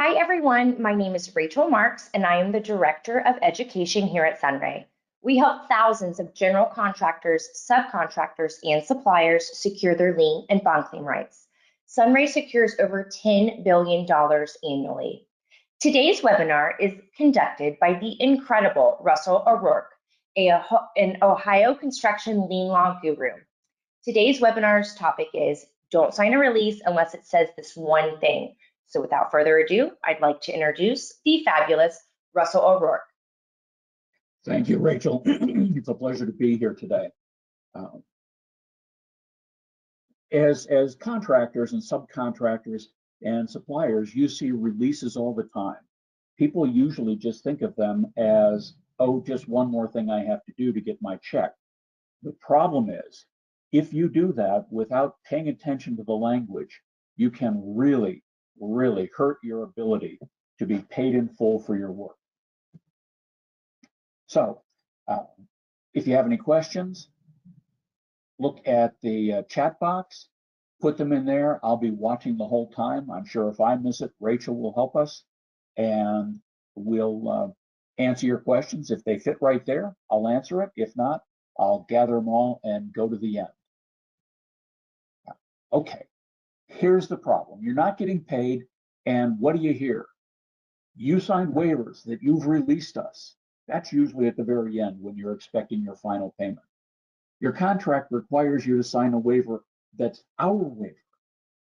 Hi, everyone. My name is Rachel Marks, and I am the Director of Education here at SunRay. We help thousands of general contractors, subcontractors, and suppliers secure their lien and bond claim rights. SunRay secures over $10 billion annually. Today's webinar is conducted by the incredible Russell O'Rourke, an Ohio construction lien law guru. Today's webinar's topic is Don't Sign a Release Unless It Says This One Thing. So without further ado, I'd like to introduce the fabulous Russell O'Rourke. Thank you, Rachel. It's a pleasure to be here today. As contractors and subcontractors and suppliers, you see releases all the time. People usually just think of them as, oh, just one more thing I have to do to get my check. The problem is, if you do that without paying attention to the language, you can really hurt your ability to be paid in full for your work. So if you have any questions, look at the chat box, put them in there. I'll be watching the whole time. I'm sure if I miss it, Rachel will help us, and we'll answer your questions. If they fit right there, I'll answer it. If not, I'll gather them all and go to the end. Okay. Here's the problem. You're not getting paid, and what do you hear? You signed waivers that you've released us. That's usually at the very end when you're expecting your final payment. Your contract requires you to sign a waiver that's our waiver.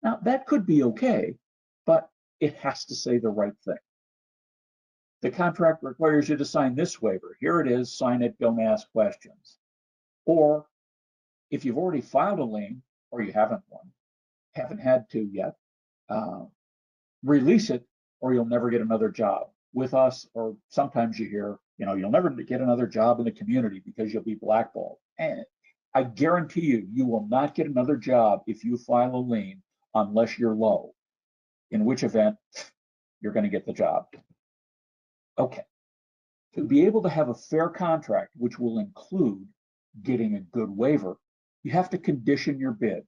Now, that could be okay, but it has to say the right thing. The contract requires you to sign this waiver. Here it is, sign it, don't ask questions. Or if you've already filed a lien, or you haven't had to yet, release it or you'll never get another job with us. Or sometimes you hear, you'll never get another job in the community because you'll be blackballed. And I guarantee you will not get another job if you file a lien unless you're low, in which event you're going to get the job. Okay, to be able to have a fair contract, which will include getting a good waiver, you have to condition your bid.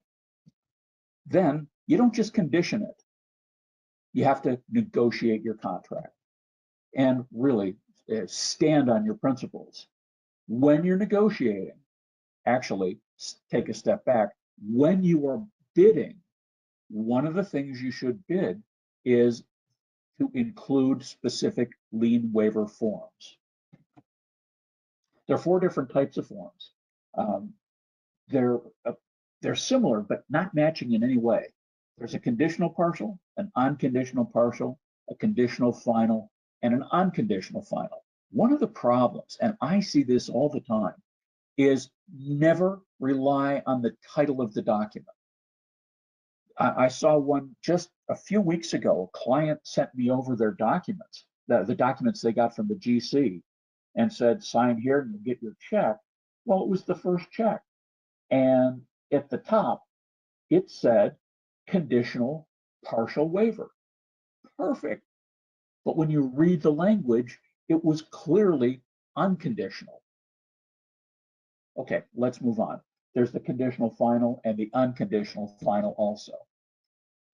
Then you don't just condition it. You have to negotiate your contract and really stand on your principles. When you're negotiating, actually take a step back. When you are bidding, one of the things you should bid is to include specific lien waiver forms. There are 4 different types of forms. They're similar, but not matching in any way. There's a conditional partial, an unconditional partial, a conditional final, and an unconditional final. One of the problems, and I see this all the time, is never rely on the title of the document. I saw one just a few weeks ago. A client sent me over their documents, the documents they got from the GC, and said, sign here and you'll get your check. Well, it was the first check. And at the top, it said conditional partial waiver. Perfect. But when you read the language, it was clearly unconditional. Okay, let's move on. There's the conditional final and the unconditional final also.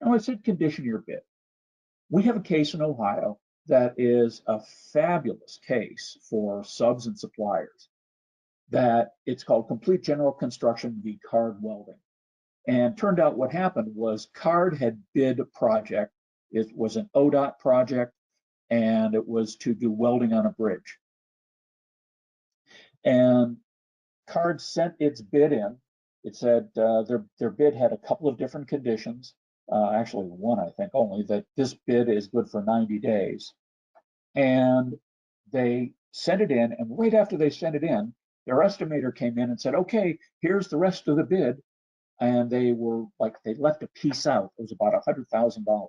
Now I said condition your bid. We have a case in Ohio that is a fabulous case for subs and suppliers. That it's called Complete General Construction v. Card Welding. And turned out what happened was Card had bid a project. It was an ODOT project, and it was to do welding on a bridge. And Card sent its bid in. It said their bid had a couple of different conditions, actually one, I think only, that this bid is good for 90 days. And they sent it in, and right after they sent it in, their estimator came in and said, okay, here's the rest of the bid. And they were like, they left a piece out. It was about $100,000.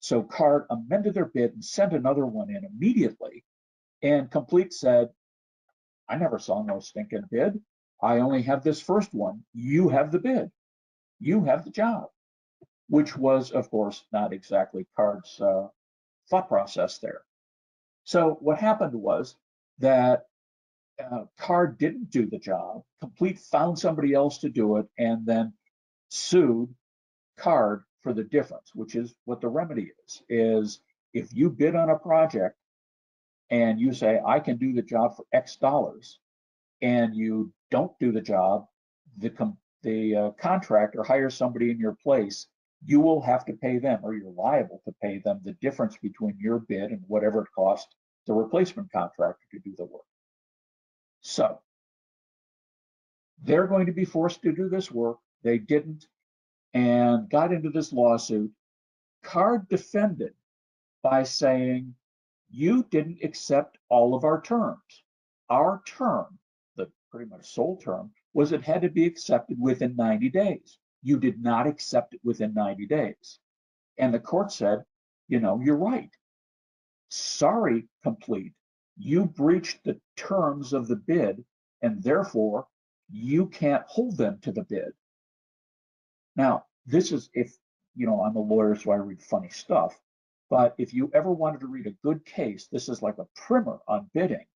So Card amended their bid and sent another one in immediately. And Complete said, I never saw no stinking bid. I only have this first one. You have the bid. You have the job. Which was, of course, not exactly Card's thought process there. So what happened was that Card didn't do the job. Complete found somebody else to do it and then sued Card for the difference, which is what the remedy is if you bid on a project and you say, I can do the job for X dollars, and you don't do the job, the contractor hires somebody in your place, you will have to pay them, or you're liable to pay them, the difference between your bid and whatever it cost the replacement contractor to do the work. So they're going to be forced to do this work. They didn't, and got into this lawsuit. CARD defended by saying, you didn't accept all of our terms. Our term, the pretty much sole term, was it had to be accepted within 90 days. You did not accept it within 90 days. And the court said, you know, you're right. Sorry, complete. You breached the terms of the bid, and therefore you can't hold them to the bid. Now, this is, if, you know, I'm a lawyer, so I read funny stuff, but if you ever wanted to read a good case, this is like a primer on bidding.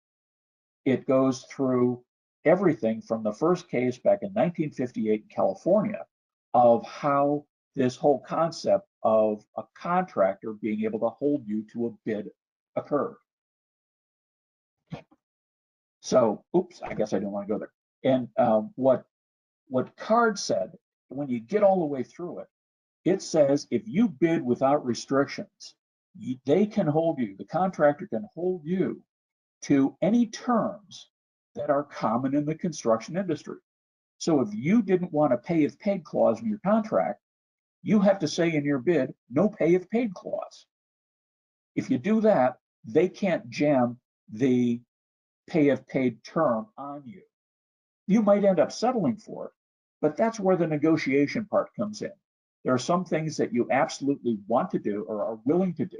It goes through everything from the first case back in 1958 in California of how this whole concept of a contractor being able to hold you to a bid occurred. So, oops, I guess I didn't want to go there. And what CARD said, when you get all the way through it, it says if you bid without restrictions, they can hold you, the contractor can hold you to any terms that are common in the construction industry. So if you didn't want a pay if paid clause in your contract, you have to say in your bid, no pay if paid clause. If you do that, they can't jam the pay if paid term on you. You might end up settling for it, but that's where the negotiation part comes in. There are some things that you absolutely want to do or are willing to do,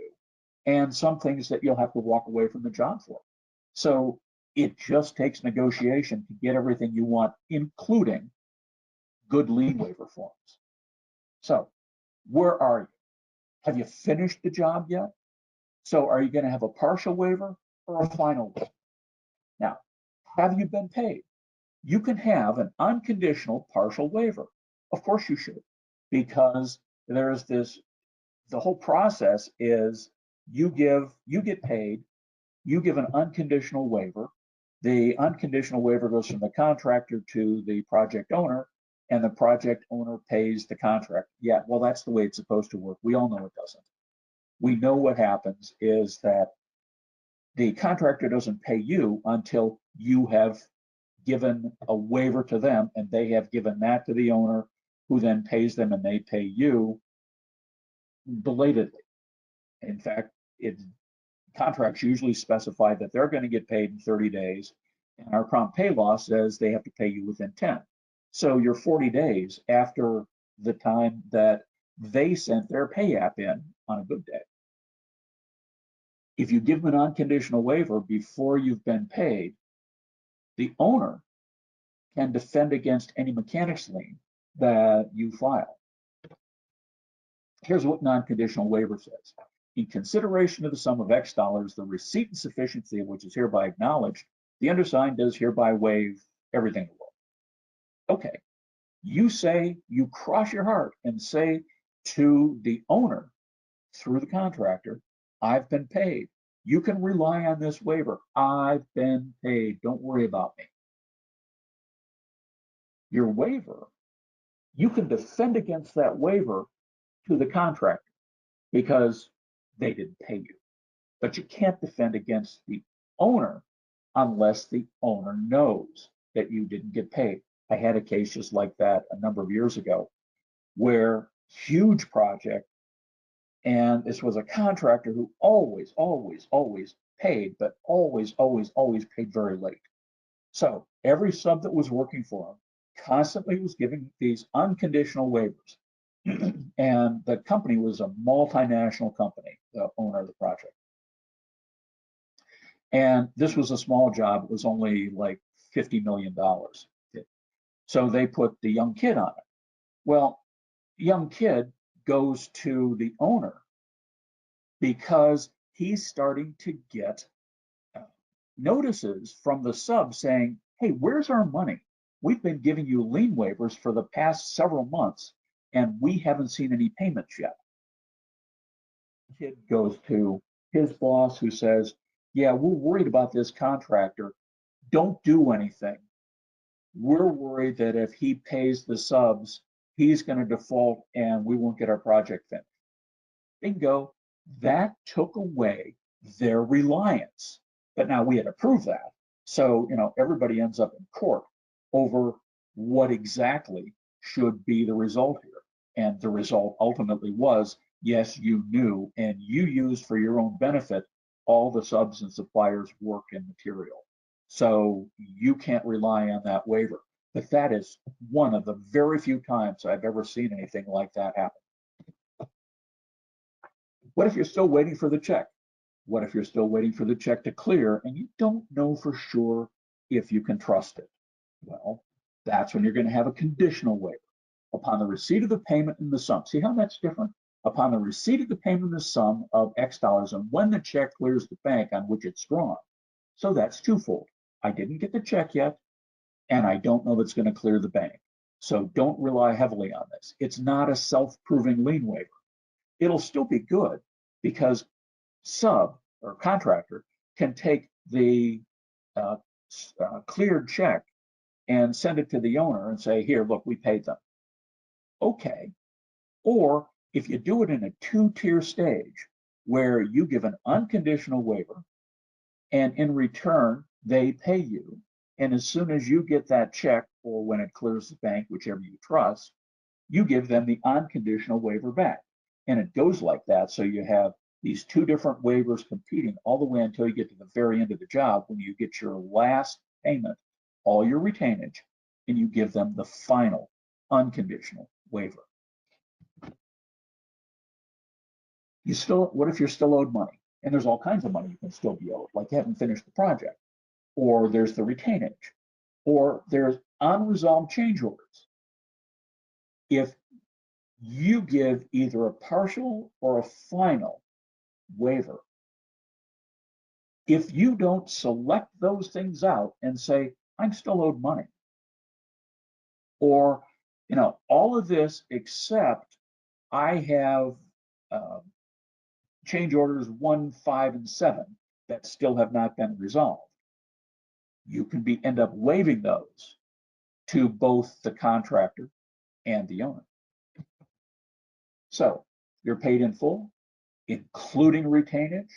and some things that you'll have to walk away from the job for. So it just takes negotiation to get everything you want, including good lien waiver forms. So where are you? Have you finished the job yet? So are you going to have a partial waiver or a final waiver? Now, have you been paid? You can have an unconditional partial waiver. Of course you should, because there's this, the whole process is you get paid, you give an unconditional waiver. The unconditional waiver goes from the contractor to the project owner, and the project owner pays the contractor. Yeah, well, that's the way it's supposed to work. We all know it doesn't. We know what happens is that the contractor doesn't pay you until you have given a waiver to them, and they have given that to the owner, who then pays them, and they pay you belatedly. In fact, contracts usually specify that they're going to get paid in 30 days, and our prompt pay law says they have to pay you within 10. So you're 40 days after the time that they sent their pay app in on a good day. If you give them an unconditional waiver before you've been paid, the owner can defend against any mechanics lien that you file. Here's what non-conditional waiver says. In consideration of the sum of X dollars, the receipt and sufficiency of which is hereby acknowledged, the undersigned does hereby waive everything in the world. Okay, you say, you cross your heart and say to the owner through the contractor, I've been paid. You can rely on this waiver. I've been paid. Don't worry about me. Your waiver, you can defend against that waiver to the contractor because they didn't pay you. But you can't defend against the owner unless the owner knows that you didn't get paid. I had a case just like that a number of years ago where huge project, and this was a contractor who always paid, but always paid very late. So every sub that was working for him constantly was giving these unconditional waivers. And the company was a multinational company, the owner of the project. And this was a small job. It was only like $50 million. So they put the young kid on it. Well, young kid goes to the owner because he's starting to get notices from the sub saying, hey, where's our money? We've been giving you lien waivers for the past several months, and we haven't seen any payments yet. Kid goes to his boss who says, yeah, we're worried about this contractor. Don't do anything. We're worried that if he pays the subs, he's going to default and we won't get our project finished. Bingo. That took away their reliance. But now we had to prove that. So, everybody ends up in court over what exactly should be the result here. And the result ultimately was, yes, you knew and you used for your own benefit all the subs and suppliers' work and material. So you can't rely on that waiver. But that is one of the very few times I've ever seen anything like that happen. What if you're still waiting for the check? What if you're still waiting for the check to clear and you don't know for sure if you can trust it? Well, that's when you're going to have a conditional waiver. Upon the receipt of the payment in the sum. See how that's different? Upon the receipt of the payment in the sum of X dollars and when the check clears the bank on which it's drawn. So that's twofold. I didn't get the check yet, and I don't know if it's going to clear the bank. So don't rely heavily on this. It's not a self-proving lien waiver. It'll still be good because sub or contractor can take the cleared check and send it to the owner and say, here, look, we paid them. Okay. Or if you do it in a two-tier stage where you give an unconditional waiver and in return they pay you, and as soon as you get that check or when it clears the bank, whichever you trust, you give them the unconditional waiver back. And it goes like that. So you have these two different waivers competing all the way until you get to the very end of the job when you get your last payment, all your retainage, and you give them the final unconditional waiver. What if you're still owed money? And there's all kinds of money you can still be owed, like you haven't finished the project, or there's the retainage, or there's unresolved change orders. If you give either a partial or a final waiver, if you don't select those things out and say, I'm still owed money, or, all of this except I have change orders 1, 5, and 7 that still have not been resolved, you can end up waiving those to both the contractor and the owner. So you're paid in full, including retainage,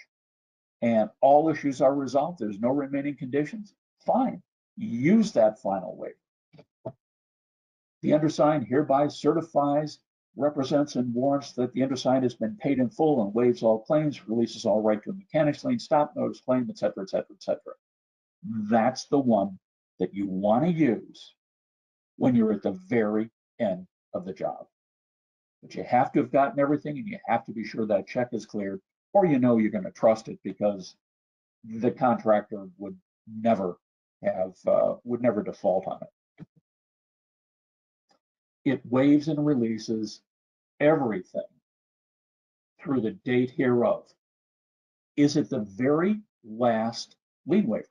and all issues are resolved. There's no remaining conditions. Fine, use that final waiver. The undersigned hereby certifies, represents, and warrants that the undersigned has been paid in full and waives all claims, releases all right to a mechanics lien, stop notice claim, et cetera, et cetera, et cetera. That's the one that you want to use when you're at the very end of the job. But you have to have gotten everything and you have to be sure that check is cleared, or you're going to trust it because the contractor would never default on it. It waives and releases everything through the date hereof. Is it the very last lien waiver?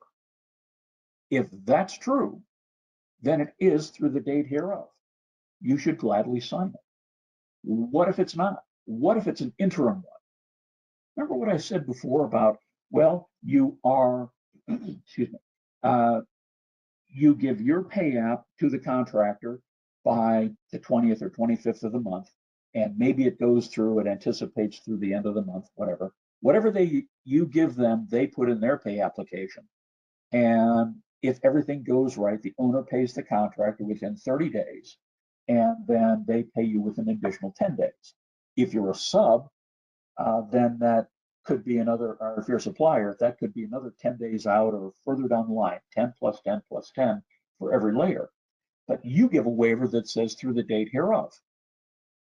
If that's true, then it is through the date hereof. You should gladly sign it. What if it's not? What if it's an interim one? Remember what I said before about, well, you are, excuse me, you give your pay app to the contractor by the 20th or 25th of the month, and maybe it goes through, it anticipates through the end of the month, whatever. Whatever you give them, they put in their pay application. And if everything goes right, the owner pays the contractor within 30 days, and then they pay you with an additional 10 days. If you're a sub, then that could be another, or if you're a supplier, that could be another 10 days out or further down the line, 10 plus 10 plus 10 for every layer. But you give a waiver that says through the date hereof.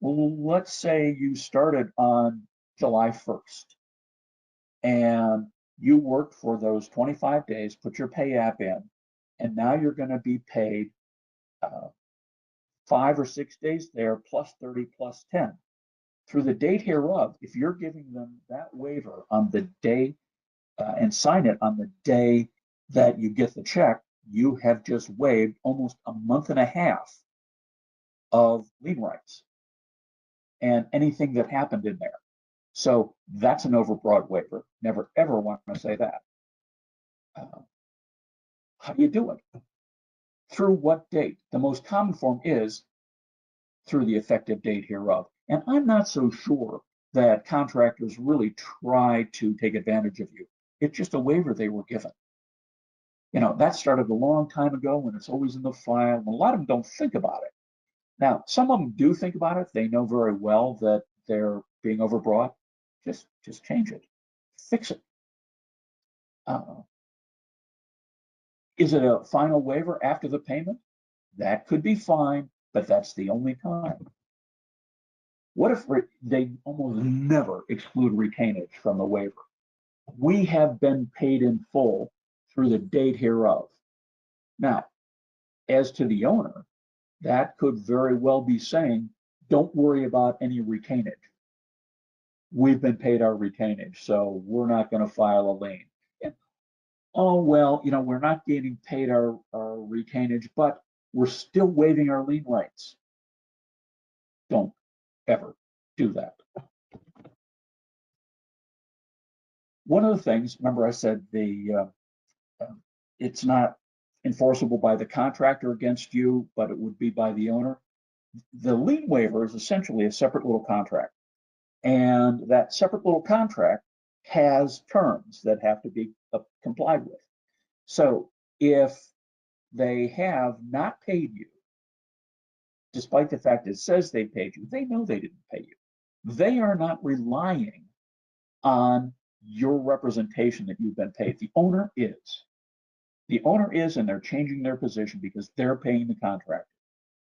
Well, let's say you started on July 1st and you worked for those 25 days, put your pay app in, and now you're going to be paid 5 or 6 days there, plus 30 plus 10. Through the date hereof, if you're giving them that waiver on the day and sign it on the day that you get the check, you have just waived almost a month and a half of lien rights and anything that happened in there. So that's an overbroad waiver. Never ever want to say that. How do you do it? Through what date? The most common form is through the effective date hereof. And I'm not so sure that contractors really try to take advantage of you. It's just a waiver they were given. You know, that started a long time ago and it's always in the file. And a lot of them don't think about it. Now, some of them do think about it. They know very well that they're being overbroad. Just change it, fix it. Is it a final waiver after the payment? That could be fine, but that's the only time. What if they almost never exclude retainage from the waiver? We have been paid in full through the date hereof. Now, as to the owner, that could very well be saying, don't worry about any retainage. We've been paid our retainage, so we're not going to file a lien. And, oh, well, you know, we're not getting paid our retainage, but we're still waiving our lien rights. Don't ever do that. One of the things, remember I said it's not enforceable by the contractor against you, but it would be by the owner. The lien waiver is essentially a separate little contract. And that separate little contract has terms that have to be complied with. So if they have not paid you, despite the fact it says they paid you, they know they didn't pay you. They are not relying on your representation that you've been paid. The owner is. The owner is, and they're changing their position because they're paying the contractor.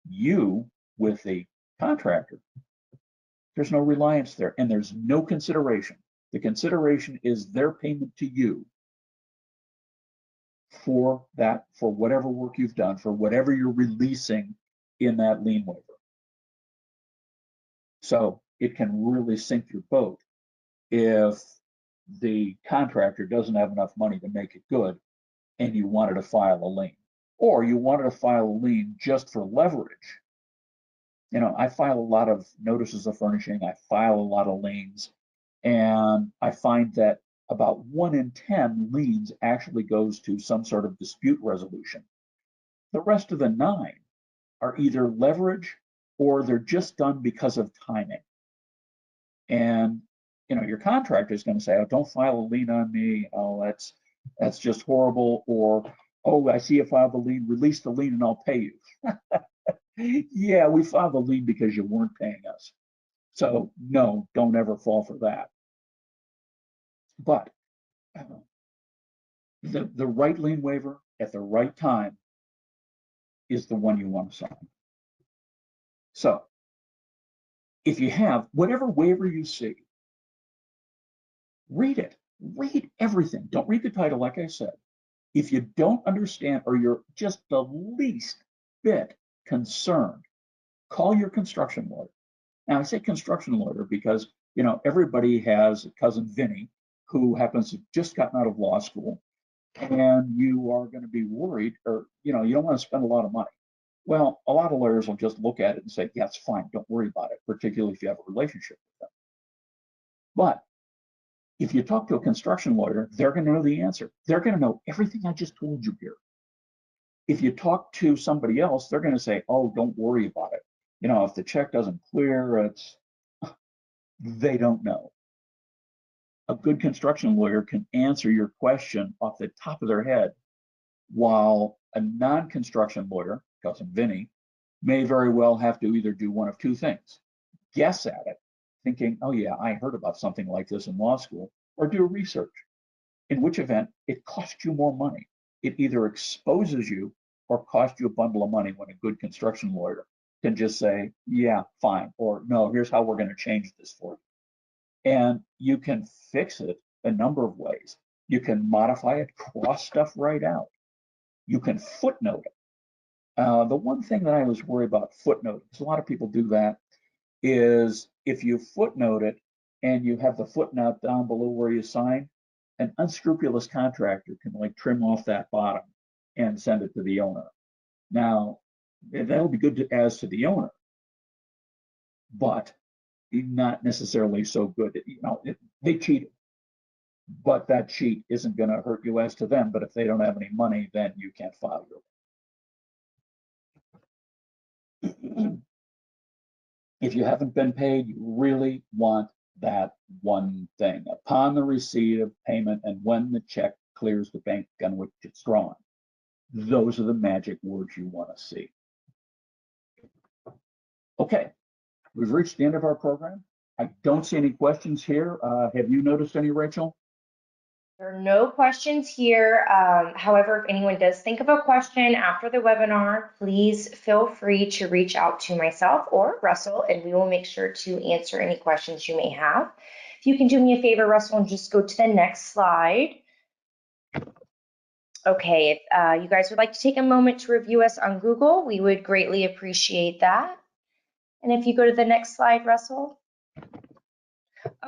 You, with the contractor, there's no reliance there, and there's no consideration. The consideration is their payment to you for that, for whatever work you've done, for whatever you're releasing in that lien waiver. So it can really sink your boat if the contractor doesn't have enough money to make it good and you wanted to file a lien, or you wanted to file a lien just for leverage. You know, I file a lot of notices of furnishing, I file a lot of liens, and I find that about 1 in 10 liens actually goes to some sort of dispute resolution. The rest of the 9 are either leverage or they're just done because of timing. And you know, your contractor is going to say, oh, don't file a lien on me. Oh, that's just horrible. Or, oh, I see you filed the lien, release the lien and I'll pay you. Yeah, we filed the lien because you weren't paying us. So no, don't ever fall for that. But the right lien waiver at the right time is the one you want to sign. So if you have whatever waiver you see, read it, read everything. Don't read the title, like I said. If you don't understand or you're just the least bit concerned, call your construction lawyer. Now I say construction lawyer because, you know, everybody has a cousin Vinny who happens to have just gotten out of law school, and you are going to be worried, or, you know, you don't want to spend a lot of money. Well, a lot of lawyers will just look at it and say, yeah, it's fine, don't worry about it, particularly if you have a relationship with them. But if you talk to a construction lawyer, they're going to know the answer. They're going to know everything I just told you here. If you talk to somebody else, they're going to say, oh, don't worry about it. You know, if the check doesn't clear, they don't know. A good construction lawyer can answer your question off the top of their head, while a non-construction lawyer, cousin Vinny, may very well have to either do one of two things: guess at it, thinking, oh yeah, I heard about something like this in law school, or do research, in which event it costs you more money. It either exposes you or costs you a bundle of money, when a good construction lawyer can just say, yeah, fine, or no, here's how we're going to change this for you. And you can fix it a number of ways. You can modify it, cross stuff right out. You can footnote it. The one thing that I was worried about footnoting, because a lot of people do that, is if you footnote it and you have the footnote down below where you sign, an unscrupulous contractor can like trim off that bottom and send it to the owner. Now, that'll be good as to the owner, but not necessarily so good. They cheated, but that cheat isn't going to hurt you as to them. But if they don't have any money, then you can't file your lien. If you haven't been paid, you really want that one thing. Upon the receipt of payment and when the check clears the bank on which it's drawn, those are the magic words you want to see. Okay, we've reached the end of our program. I don't see any questions here. Have you noticed any, Rachel? There are no questions here. However, if anyone does think of a question after the webinar, please feel free to reach out to myself or Russell, and we will make sure to answer any questions you may have. If you can do me a favor, Russell, and just go to the next slide. Okay, if you guys would like to take a moment to review us on Google, we would greatly appreciate that. And if you go to the next slide, Russell.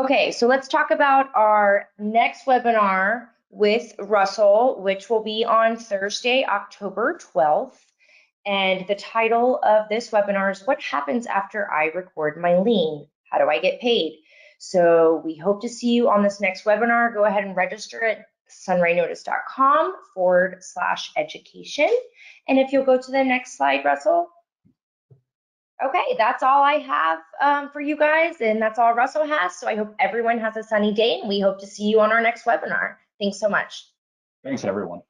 Okay, so let's talk about our next webinar with Russell, which will be on Thursday, October 12th. And the title of this webinar is What Happens After I Record My Lien? How do I get paid? So we hope to see you on this next webinar. Go ahead and register at sunraynotice.com/education. And if you'll go to the next slide, Russell. Okay, that's all I have for you guys, and that's all Russell has. So I hope everyone has a sunny day, and we hope to see you on our next webinar. Thanks so much. Thanks, everyone.